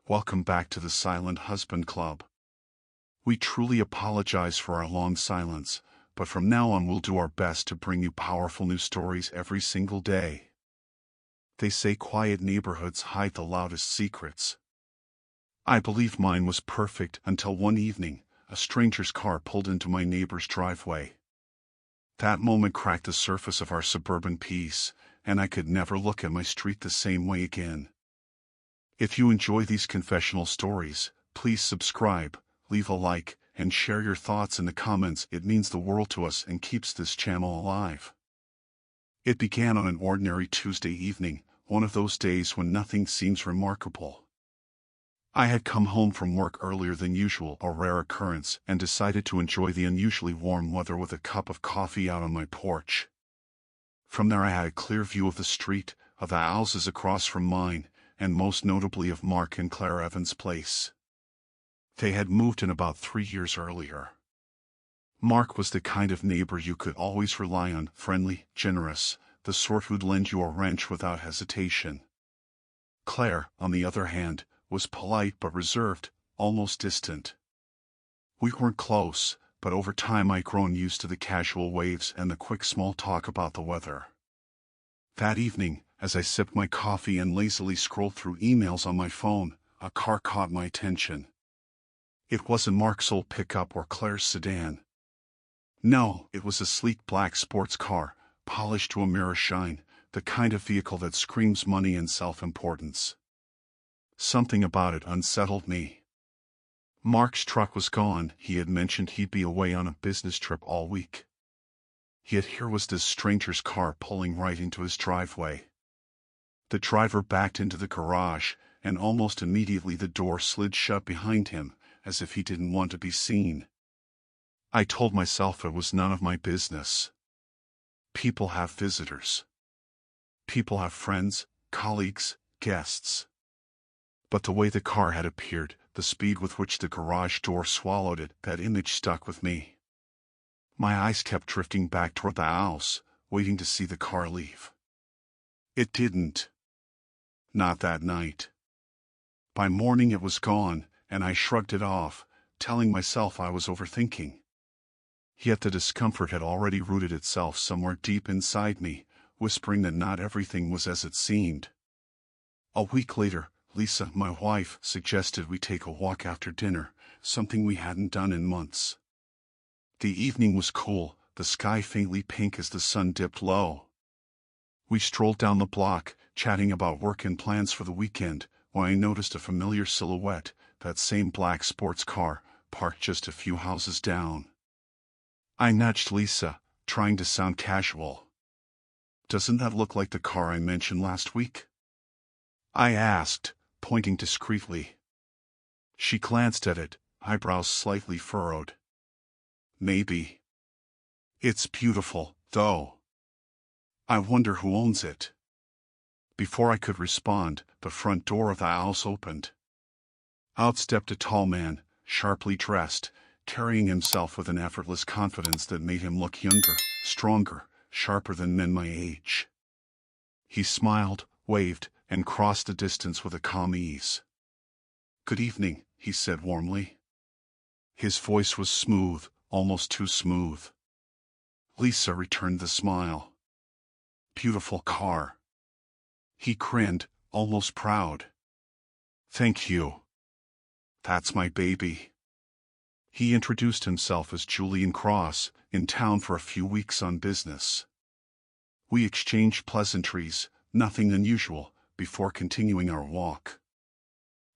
Welcome back to the Silent Husband Club. We truly apologize for our long silence, but from now on we'll do our best to bring you powerful new stories every single day. They say quiet neighborhoods hide the loudest secrets. I believe mine was perfect until one evening, a stranger's car pulled into my neighbor's driveway. That moment cracked the surface of our suburban peace, and I could never look at my street the same way again. If you enjoy these confessional stories, please subscribe, leave a like, and share your thoughts in the comments. It means the world to us and keeps this channel alive. It began on an ordinary Tuesday evening, one of those days when nothing seems remarkable. I had come home from work earlier than usual, a rare occurrence, and decided to enjoy the unusually warm weather with a cup of coffee out on my porch. From there I had a clear view of the street, of the houses across from mine, and most notably of Mark and Claire Evans' place. They had moved in about 3 years earlier. Mark was the kind of neighbor you could always rely on, friendly, generous, the sort who'd lend you a wrench without hesitation. Claire, on the other hand, was polite but reserved, almost distant. We weren't close, but over time I'd grown used to the casual waves and the quick small talk about the weather. That evening, as I sipped my coffee and lazily scrolled through emails on my phone, a car caught my attention. It wasn't Mark's old pickup or Claire's sedan. No, it was a sleek black sports car, polished to a mirror shine, the kind of vehicle that screams money and self-importance. Something about it unsettled me. Mark's truck was gone. He had mentioned he'd be away on a business trip all week. Yet here was this stranger's car pulling right into his driveway. The driver backed into the garage, and almost immediately the door slid shut behind him, as if he didn't want to be seen. I told myself it was none of my business. People have visitors. People have friends, colleagues, guests. But the way the car had appeared, the speed with which the garage door swallowed it, that image stuck with me. My eyes kept drifting back toward the house, waiting to see the car leave. It didn't. Not that night. By morning it was gone, and I shrugged it off, telling myself I was overthinking. Yet the discomfort had already rooted itself somewhere deep inside me, whispering that not everything was as it seemed. A week later, Lisa, my wife, suggested we take a walk after dinner, something we hadn't done in months. The evening was cool, the sky faintly pink as the sun dipped low. We strolled down the block, chatting about work and plans for the weekend, when I noticed a familiar silhouette, that same black sports car, parked just a few houses down. I nudged Lisa, trying to sound casual. "Doesn't that look like the car I mentioned last week?" I asked, pointing discreetly. She glanced at it, eyebrows slightly furrowed. "Maybe. It's beautiful, though. I wonder who owns it." Before I could respond, the front door of the house opened. Out stepped a tall man, sharply dressed, carrying himself with an effortless confidence that made him look younger, stronger, sharper than men my age. He smiled, waved, and crossed the distance with a calm ease. "Good evening," he said warmly. His voice was smooth, almost too smooth. Lisa returned the smile. "Beautiful car." He grinned, almost proud. "Thank you. That's my baby." He introduced himself as Julian Cross, in town for a few weeks on business. We exchanged pleasantries, nothing unusual, before continuing our walk.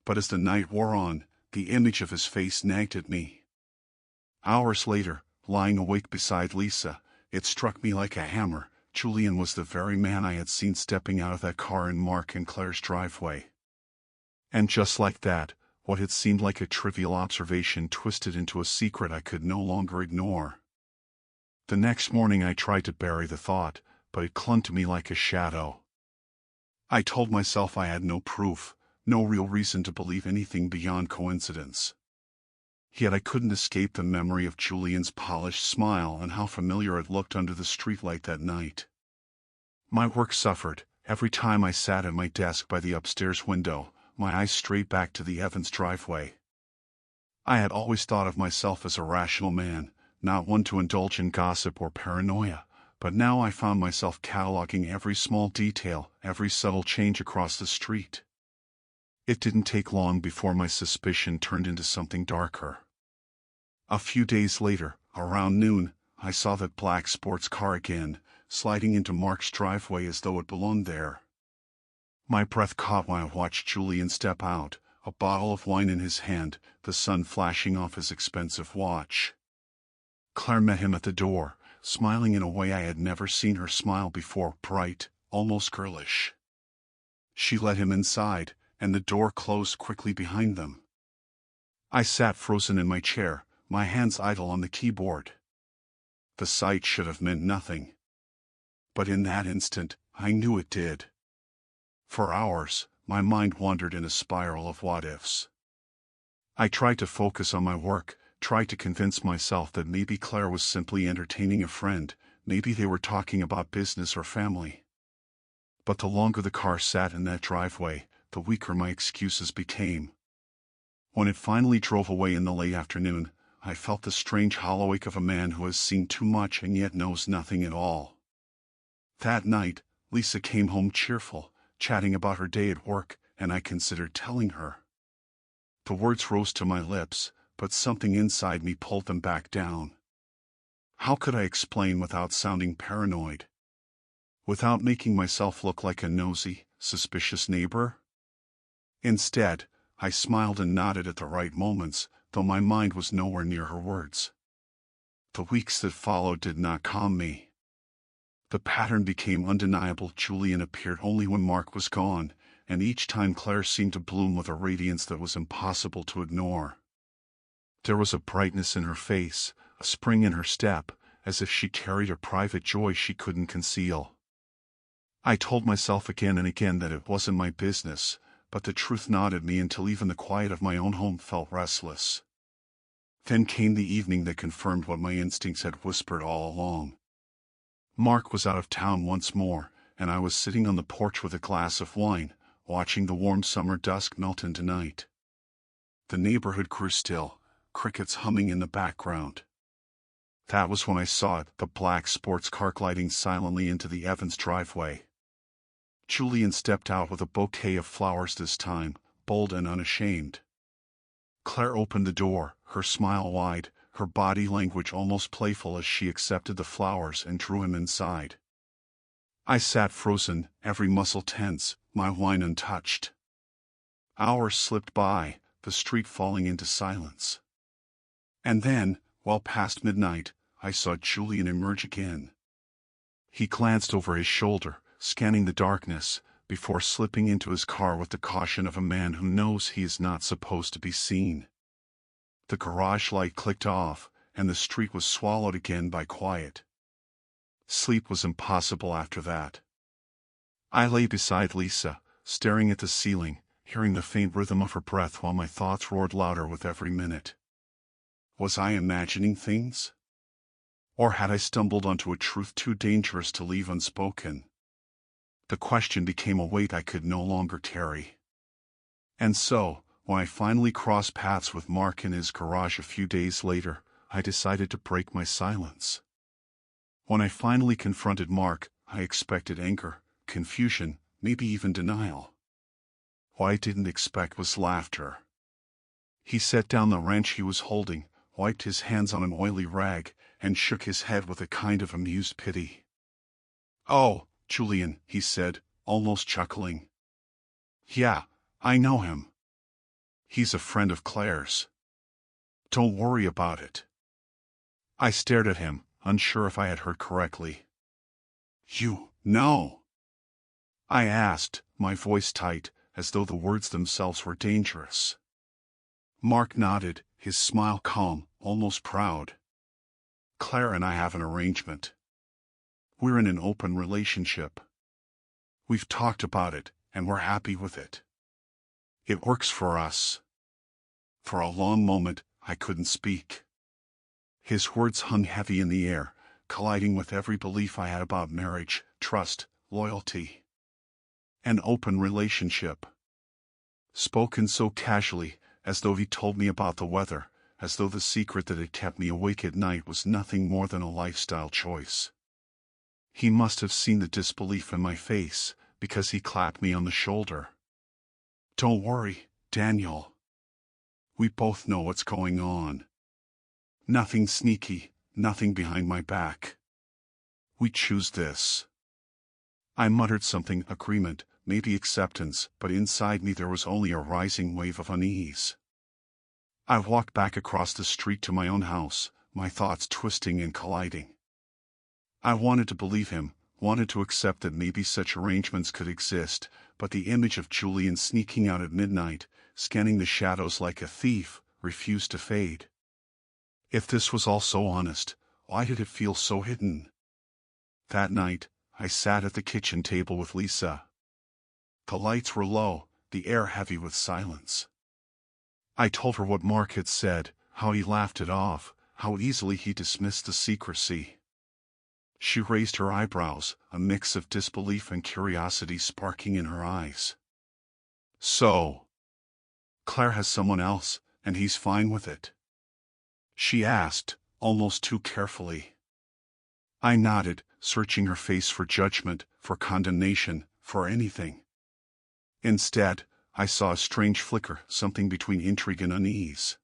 But as the night wore on, the image of his face nagged at me. Hours later, lying awake beside Lisa, it struck me like a hammer. Julian was the very man I had seen stepping out of that car in Mark and Claire's driveway. And just like that, what had seemed like a trivial observation twisted into a secret I could no longer ignore. The next morning I tried to bury the thought, but it clung to me like a shadow. I told myself I had no proof, no real reason to believe anything beyond coincidence. Yet I couldn't escape the memory of Julian's polished smile and how familiar it looked under the streetlight that night. My work suffered. Every time I sat at my desk by the upstairs window, my eyes straight back to the Evans driveway. I had always thought of myself as a rational man, not one to indulge in gossip or paranoia, but now I found myself cataloging every small detail, every subtle change across the street. It didn't take long before my suspicion turned into something darker. A few days later, around noon, I saw that black sports car again, sliding into Mark's driveway as though it belonged there. My breath caught when I watched Julian step out, a bottle of wine in his hand, the sun flashing off his expensive watch. Claire met him at the door, smiling in a way I had never seen her smile before, bright, almost girlish. She led him inside, and the door closed quickly behind them. I sat frozen in my chair, my hands idle on the keyboard. The sight should have meant nothing. But in that instant, I knew it did. For hours, my mind wandered in a spiral of what-ifs. I tried to focus on my work, tried to convince myself that maybe Claire was simply entertaining a friend, maybe they were talking about business or family. But the longer the car sat in that driveway, the weaker my excuses became. When it finally drove away in the late afternoon, I felt the strange hollow ache of a man who has seen too much and yet knows nothing at all. That night, Lisa came home cheerful, chatting about her day at work, and I considered telling her. The words rose to my lips, but something inside me pulled them back down. How could I explain without sounding paranoid? Without making myself look like a nosy, suspicious neighbor? Instead, I smiled and nodded at the right moments, though my mind was nowhere near her words. The weeks that followed did not calm me. The pattern became undeniable. Julian appeared only when Mark was gone, and each time Claire seemed to bloom with a radiance that was impossible to ignore. There was a brightness in her face, a spring in her step, as if she carried a private joy she couldn't conceal. I told myself again and again that it wasn't my business, but the truth gnawed at me until even the quiet of my own home felt restless. Then came the evening that confirmed what my instincts had whispered all along. Mark was out of town once more, and I was sitting on the porch with a glass of wine, watching the warm summer dusk melt into night. The neighborhood grew still, crickets humming in the background. That was when I saw it, the black sports car gliding silently into the Evans driveway. Julian stepped out with a bouquet of flowers this time, bold and unashamed. Claire opened the door, her smile wide, her body language almost playful as she accepted the flowers and drew him inside. I sat frozen, every muscle tense, my wine untouched. Hours slipped by, the street falling into silence. And then, well past midnight, I saw Julian emerge again. He glanced over his shoulder, scanning the darkness, before slipping into his car with the caution of a man who knows he is not supposed to be seen. The garage light clicked off, and the street was swallowed again by quiet. Sleep was impossible after that. I lay beside Lisa, staring at the ceiling, hearing the faint rhythm of her breath while my thoughts roared louder with every minute. Was I imagining things? Or had I stumbled onto a truth too dangerous to leave unspoken? The question became a weight I could no longer carry. And so, when I finally crossed paths with Mark in his garage a few days later, I decided to break my silence. When I finally confronted Mark, I expected anger, confusion, maybe even denial. What I didn't expect was laughter. He set down the wrench he was holding, wiped his hands on an oily rag, and shook his head with a kind of amused pity. "Oh, Julian," he said, almost chuckling. "Yeah, I know him. He's a friend of Claire's. Don't worry about it." I stared at him, unsure if I had heard correctly. "You know?" I asked, my voice tight, as though the words themselves were dangerous. Mark nodded, his smile calm, almost proud. "Claire and I have an arrangement. We're in an open relationship. We've talked about it, and we're happy with it. It works for us." For a long moment, I couldn't speak. His words hung heavy in the air, colliding with every belief I had about marriage, trust, loyalty. An open relationship. spoken so casually, as though he told me about the weather, as though the secret that had kept me awake at night was nothing more than a lifestyle choice. He must have seen the disbelief in my face, because he clapped me on the shoulder. "Don't worry, Daniel. We both know what's going on. Nothing sneaky, nothing behind my back. We choose this." I muttered something, agreement, maybe acceptance, but inside me there was only a rising wave of unease. I walked back across the street to my own house, my thoughts twisting and colliding. I wanted to believe him, wanted to accept that maybe such arrangements could exist, but the image of Julian sneaking out at midnight, scanning the shadows like a thief, refused to fade. If this was all so honest, why did it feel so hidden? That night, I sat at the kitchen table with Lisa. The lights were low, the air heavy with silence. I told her what Mark had said, how he laughed it off, how easily he dismissed the secrecy. She raised her eyebrows, a mix of disbelief and curiosity sparking in her eyes. "So, Claire has someone else, and he's fine with it?" she asked, almost too carefully. I nodded, searching her face for judgment, for condemnation, for anything. Instead, I saw a strange flicker, something between intrigue and unease.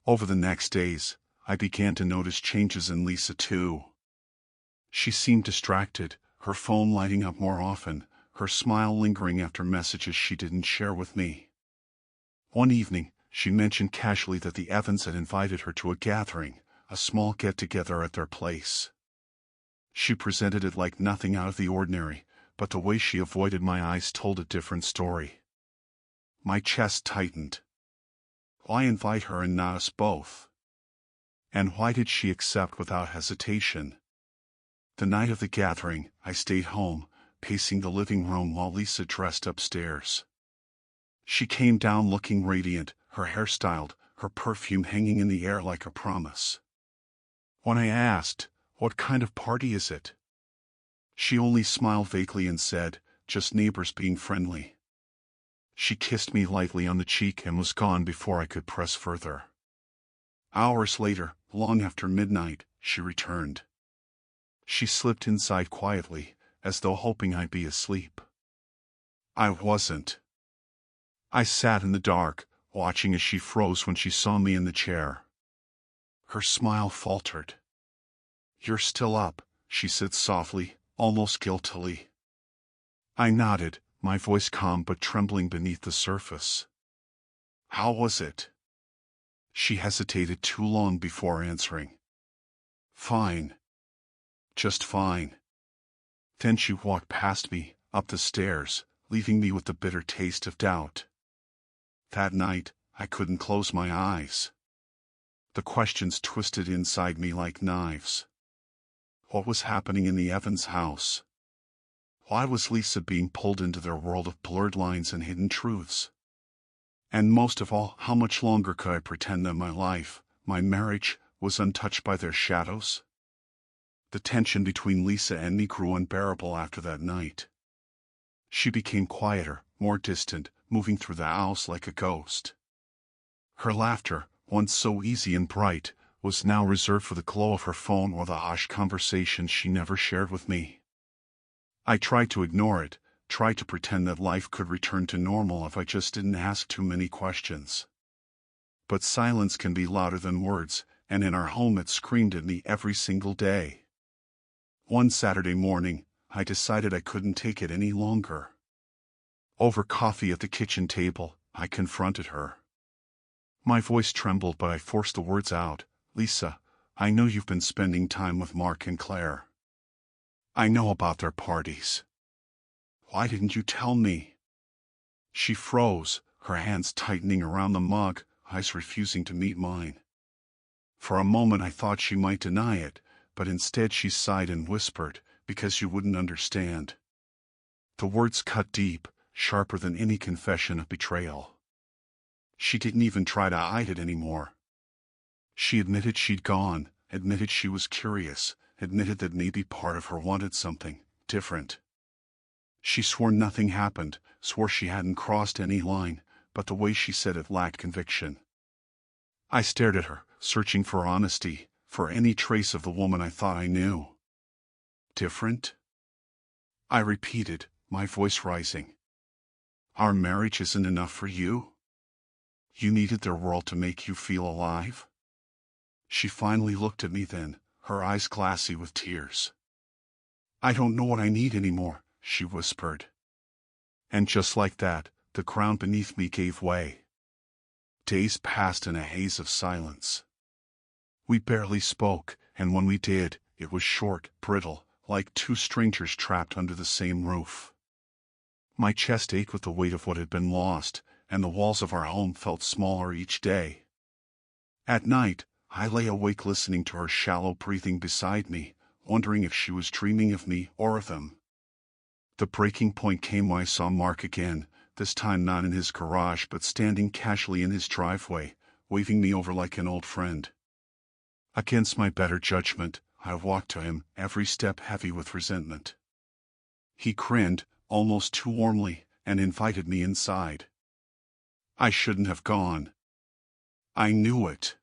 Over the next days, I began to notice changes in Lisa too. She seemed distracted, her phone lighting up more often, her smile lingering after messages she didn't share with me. One evening, she mentioned casually that the Evans had invited her to a gathering, a small get-together at their place. She presented it like nothing out of the ordinary, but the way she avoided my eyes told a different story. My chest tightened. Why invite her and not us both? And why did she accept without hesitation? The night of the gathering, I stayed home, pacing the living room while Lisa dressed upstairs. She came down looking radiant, her hair styled, her perfume hanging in the air like a promise. When I asked, "What kind of party is it?" she only smiled vaguely and said, "Just neighbors being friendly." She kissed me lightly on the cheek and was gone before I could press further. Hours later, long after midnight, she returned. She slipped inside quietly, as though hoping I'd be asleep. I wasn't. I sat in the dark, watching as she froze when she saw me in the chair. Her smile faltered. "You're still up," she said softly, almost guiltily. I nodded, my voice calm but trembling beneath the surface. "How was it?" She hesitated too long before answering. "Fine. Just fine." Then she walked past me, up the stairs, leaving me with the bitter taste of doubt. That night, I couldn't close my eyes. The questions twisted inside me like knives. What was happening in the Evans house? Why was Lisa being pulled into their world of blurred lines and hidden truths? And most of all, how much longer could I pretend that my life, my marriage, was untouched by their shadows? The tension between Lisa and me grew unbearable after that night. She became quieter, more distant, moving through the house like a ghost. Her laughter, once so easy and bright, was now reserved for the glow of her phone or the hushed conversations she never shared with me. I tried to ignore it, tried to pretend that life could return to normal if I just didn't ask too many questions. But silence can be louder than words, and in our home it screamed at me every single day. One Saturday morning, I decided I couldn't take it any longer. Over coffee at the kitchen table, I confronted her. My voice trembled, but I forced the words out. "Lisa, I know you've been spending time with Mark and Claire. I know about their parties. Why didn't you tell me?" She froze, her hands tightening around the mug, eyes refusing to meet mine. For a moment I thought she might deny it, but instead she sighed and whispered, "Because you wouldn't understand." The words cut deep, sharper than any confession of betrayal. She didn't even try to hide it anymore. She admitted she'd gone, admitted she was curious, admitted that maybe part of her wanted something different. She swore nothing happened, swore she hadn't crossed any line, but the way she said it lacked conviction. I stared at her, searching for honesty, for any trace of the woman I thought I knew. Different? I repeated, my voice rising. Our marriage isn't enough for you? You needed their world to make you feel alive? She finally looked at me then, her eyes glassy with tears. I don't know what I need anymore, she whispered. And just like that, the ground beneath me gave way. Days passed in a haze of silence. We barely spoke, and when we did, it was short, brittle, like two strangers trapped under the same roof. My chest ached with the weight of what had been lost, and the walls of our home felt smaller each day. At night, I lay awake listening to her shallow breathing beside me, wondering if she was dreaming of me or of him. The breaking point came when I saw Mark again, this time not in his garage but standing casually in his driveway, waving me over like an old friend. Against my better judgment, I walked to him, every step heavy with resentment. He grinned, almost too warmly, and invited me inside. I shouldn't have gone. I knew it.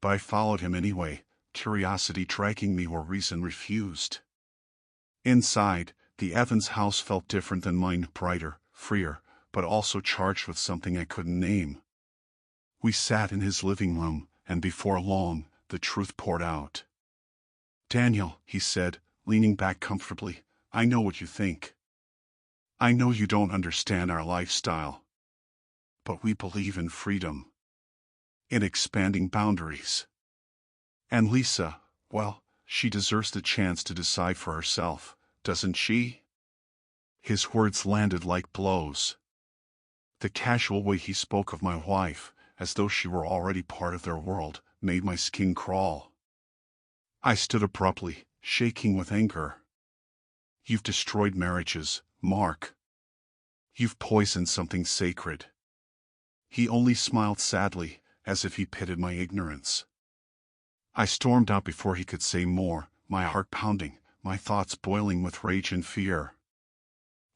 But I followed him anyway, curiosity dragging me where reason refused. Inside, the Evans house felt different than mine, brighter, freer, but also charged with something I couldn't name. We sat in his living room, and before long, the truth poured out. Daniel, he said, leaning back comfortably, I know what you think. I know you don't understand our lifestyle. But we believe in freedom. In expanding boundaries. And Lisa, well, she deserves the chance to decide for herself, doesn't she? His words landed like blows. The casual way he spoke of my wife, as though she were already part of their world, made my skin crawl. I stood abruptly, shaking with anger. You've destroyed marriages, Mark. You've poisoned something sacred. He only smiled sadly, as if he pitied my ignorance. I stormed out before he could say more, my heart pounding, my thoughts boiling with rage and fear.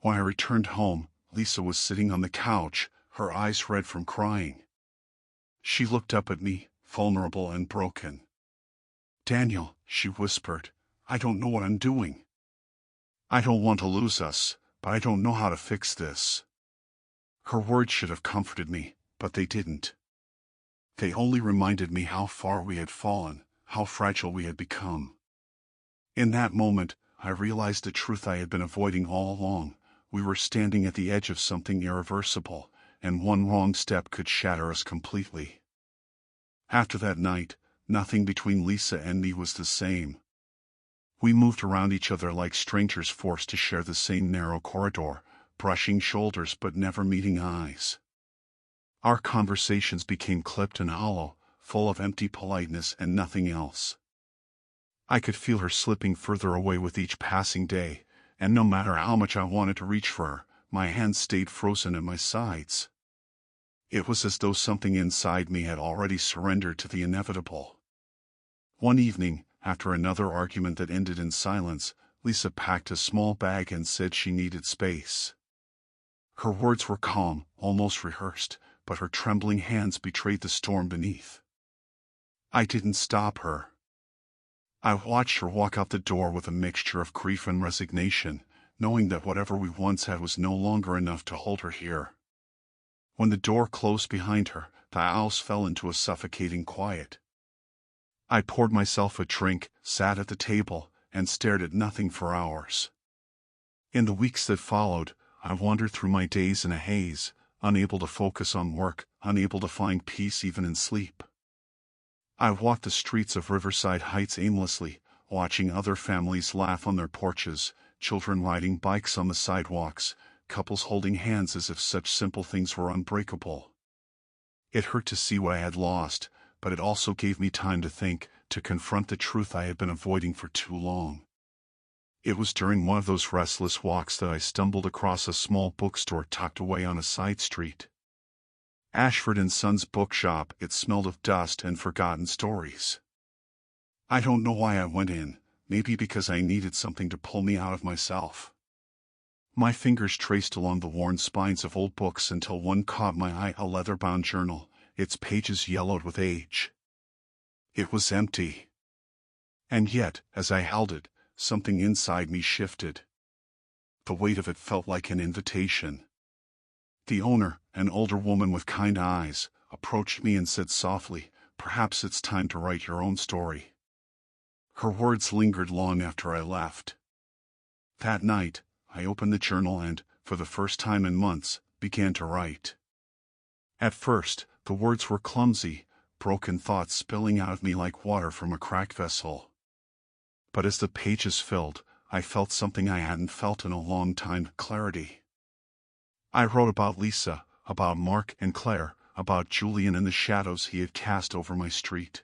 When I returned home, Lisa was sitting on the couch, her eyes red from crying. She looked up at me, vulnerable and broken. Daniel, she whispered, I don't know what I'm doing. I don't want to lose us, but I don't know how to fix this. Her words should have comforted me, but they didn't. They only reminded me how far we had fallen, how fragile we had become. In that moment, I realized the truth I had been avoiding all along. We were standing at the edge of something irreversible, and one wrong step could shatter us completely. After that night, nothing between Lisa and me was the same. We moved around each other like strangers forced to share the same narrow corridor, brushing shoulders but never meeting eyes. Our conversations became clipped and hollow, full of empty politeness and nothing else. I could feel her slipping further away with each passing day, and no matter how much I wanted to reach for her, my hands stayed frozen at my sides. It was as though something inside me had already surrendered to the inevitable. One evening, after another argument that ended in silence, Lisa packed a small bag and said she needed space. Her words were calm, almost rehearsed, but her trembling hands betrayed the storm beneath. I didn't stop her. I watched her walk out the door with a mixture of grief and resignation, knowing that whatever we once had was no longer enough to hold her here. When the door closed behind her, the house fell into a suffocating quiet. I poured myself a drink, sat at the table, and stared at nothing for hours. In the weeks that followed, I wandered through my days in a haze, unable to focus on work, unable to find peace even in sleep. I walked the streets of Riverside Heights aimlessly, watching other families laugh on their porches, children riding bikes on the sidewalks, couples holding hands as if such simple things were unbreakable. It hurt to see what I had lost, but it also gave me time to think, to confront the truth I had been avoiding for too long. It was during one of those restless walks that I stumbled across a small bookstore tucked away on a side street. Ashford and Sons bookshop. It smelled of dust and forgotten stories. I don't know why I went in, maybe because I needed something to pull me out of myself. My fingers traced along the worn spines of old books until one caught my eye, a leather-bound journal, its pages yellowed with age. It was empty. And yet, as I held it, something inside me shifted. The weight of it felt like an invitation. The owner, an older woman with kind eyes, approached me and said softly, "Perhaps it's time to write your own story." Her words lingered long after I left. That night, I opened the journal and, for the first time in months, began to write. At first, the words were clumsy, broken thoughts spilling out of me like water from a cracked vessel. But as the pages filled, I felt something I hadn't felt in a long time: clarity. I wrote about Lisa, about Mark and Claire, about Julian and the shadows he had cast over my street.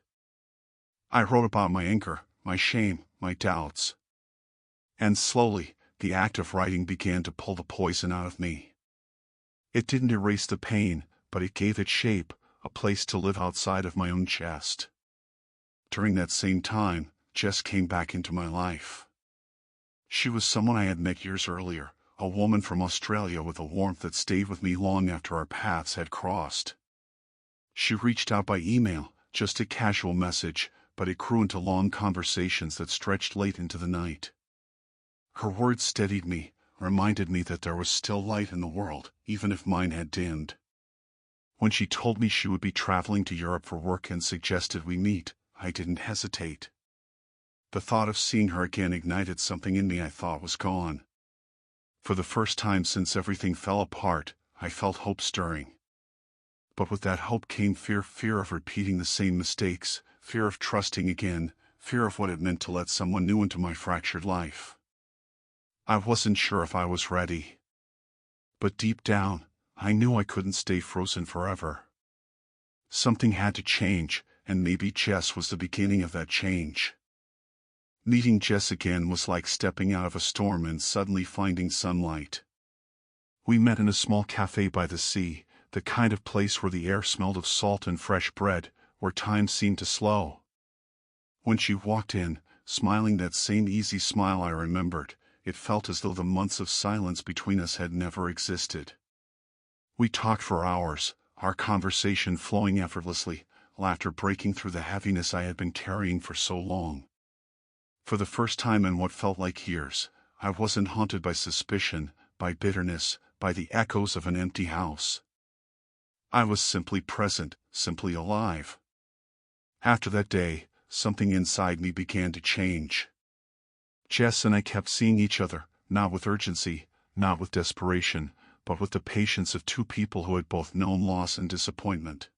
I wrote about my anger, my shame, my doubts. And slowly, the act of writing began to pull the poison out of me. It didn't erase the pain, but it gave it shape, a place to live outside of my own chest. During that same time, Jess came back into my life. She was someone I had met years earlier, a woman from Australia with a warmth that stayed with me long after our paths had crossed. She reached out by email, just a casual message, but it grew into long conversations that stretched late into the night. Her words steadied me, reminded me that there was still light in the world, even if mine had dimmed. When she told me she would be traveling to Europe for work and suggested we meet, I didn't hesitate. The thought of seeing her again ignited something in me I thought was gone. For the first time since everything fell apart, I felt hope stirring. But with that hope came fear of repeating the same mistakes, fear of trusting again, fear of what it meant to let someone new into my fractured life. I wasn't sure if I was ready. But deep down, I knew I couldn't stay frozen forever. Something had to change, and maybe Jess was the beginning of that change. Meeting Jess again was like stepping out of a storm and suddenly finding sunlight. We met in a small cafe by the sea, the kind of place where the air smelled of salt and fresh bread, where time seemed to slow. When she walked in, smiling that same easy smile I remembered, it felt as though the months of silence between us had never existed. We talked for hours, our conversation flowing effortlessly, laughter breaking through the heaviness I had been carrying for so long. For the first time in what felt like years, I wasn't haunted by suspicion, by bitterness, by the echoes of an empty house. I was simply present, simply alive. After that day, something inside me began to change. Jess and I kept seeing each other, not with urgency, not with desperation, but with the patience of two people who had both known loss and disappointment.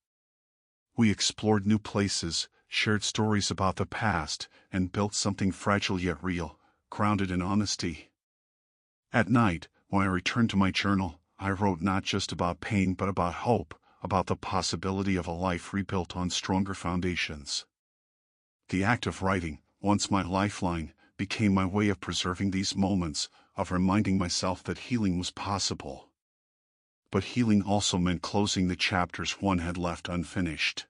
We explored new places, shared stories about the past, and built something fragile yet real, grounded in honesty. At night, when I returned to my journal, I wrote not just about pain but about hope, about the possibility of a life rebuilt on stronger foundations. The act of writing, once my lifeline, became my way of preserving these moments, of reminding myself that healing was possible. But healing also meant closing the chapters one had left unfinished.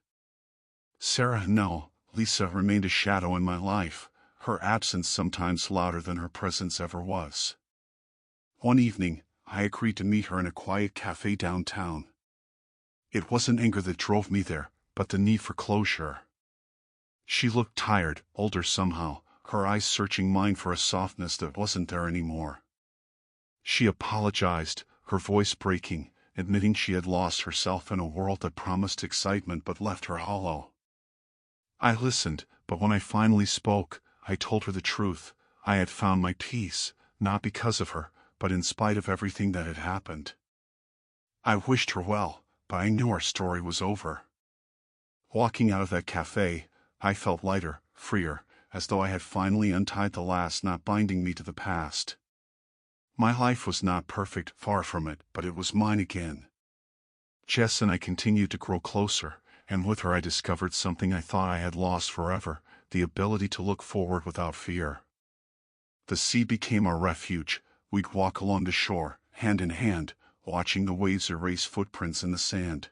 Sarah, no, Lisa remained a shadow in my life, her absence sometimes louder than her presence ever was. One evening, I agreed to meet her in a quiet cafe downtown. It wasn't anger that drove me there, but the need for closure. She looked tired, older somehow, her eyes searching mine for a softness that wasn't there anymore. She apologized, her voice breaking, admitting she had lost herself in a world that promised excitement but left her hollow. I listened, but when I finally spoke, I told her the truth. I had found my peace, not because of her, but in spite of everything that had happened. I wished her well, but I knew our story was over. Walking out of that cafe, I felt lighter, freer, as though I had finally untied the last knot binding me to the past. My life was not perfect, far from it, but it was mine again. Jess and I continued to grow closer, and with her I discovered something I thought I had lost forever, the ability to look forward without fear. The sea became our refuge. We'd walk along the shore, hand in hand, watching the waves erase footprints in the sand.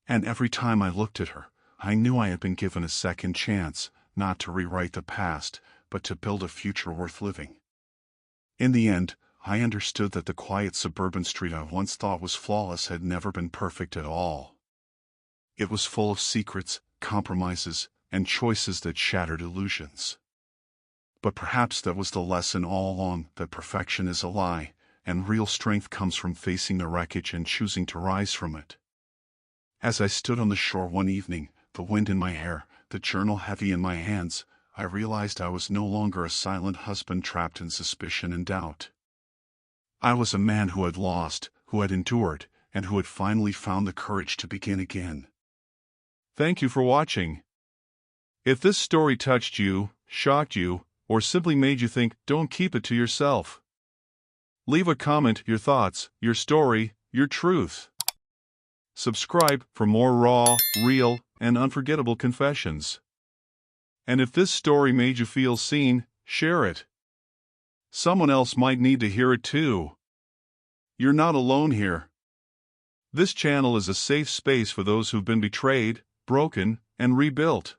And every time I looked at her, I knew I had been given a second chance, not to rewrite the past, but to build a future worth living. In the end, I understood that the quiet suburban street I once thought was flawless had never been perfect at all. It was full of secrets, compromises, and choices that shattered illusions. But perhaps that was the lesson all along, that perfection is a lie, and real strength comes from facing the wreckage and choosing to rise from it. As I stood on the shore one evening, the wind in my hair, the journal heavy in my hands, I realized I was no longer a silent husband trapped in suspicion and doubt. I was a man who had lost, who had endured, and who had finally found the courage to begin again. Thank you for watching. If this story touched you, shocked you, or simply made you think, don't keep it to yourself. Leave a comment, your thoughts, your story, your truth. Subscribe for more raw, real, and unforgettable confessions. And if this story made you feel seen, share it. Someone else might need to hear it too. You're not alone here. This channel is a safe space for those who've been betrayed, broken, and rebuilt.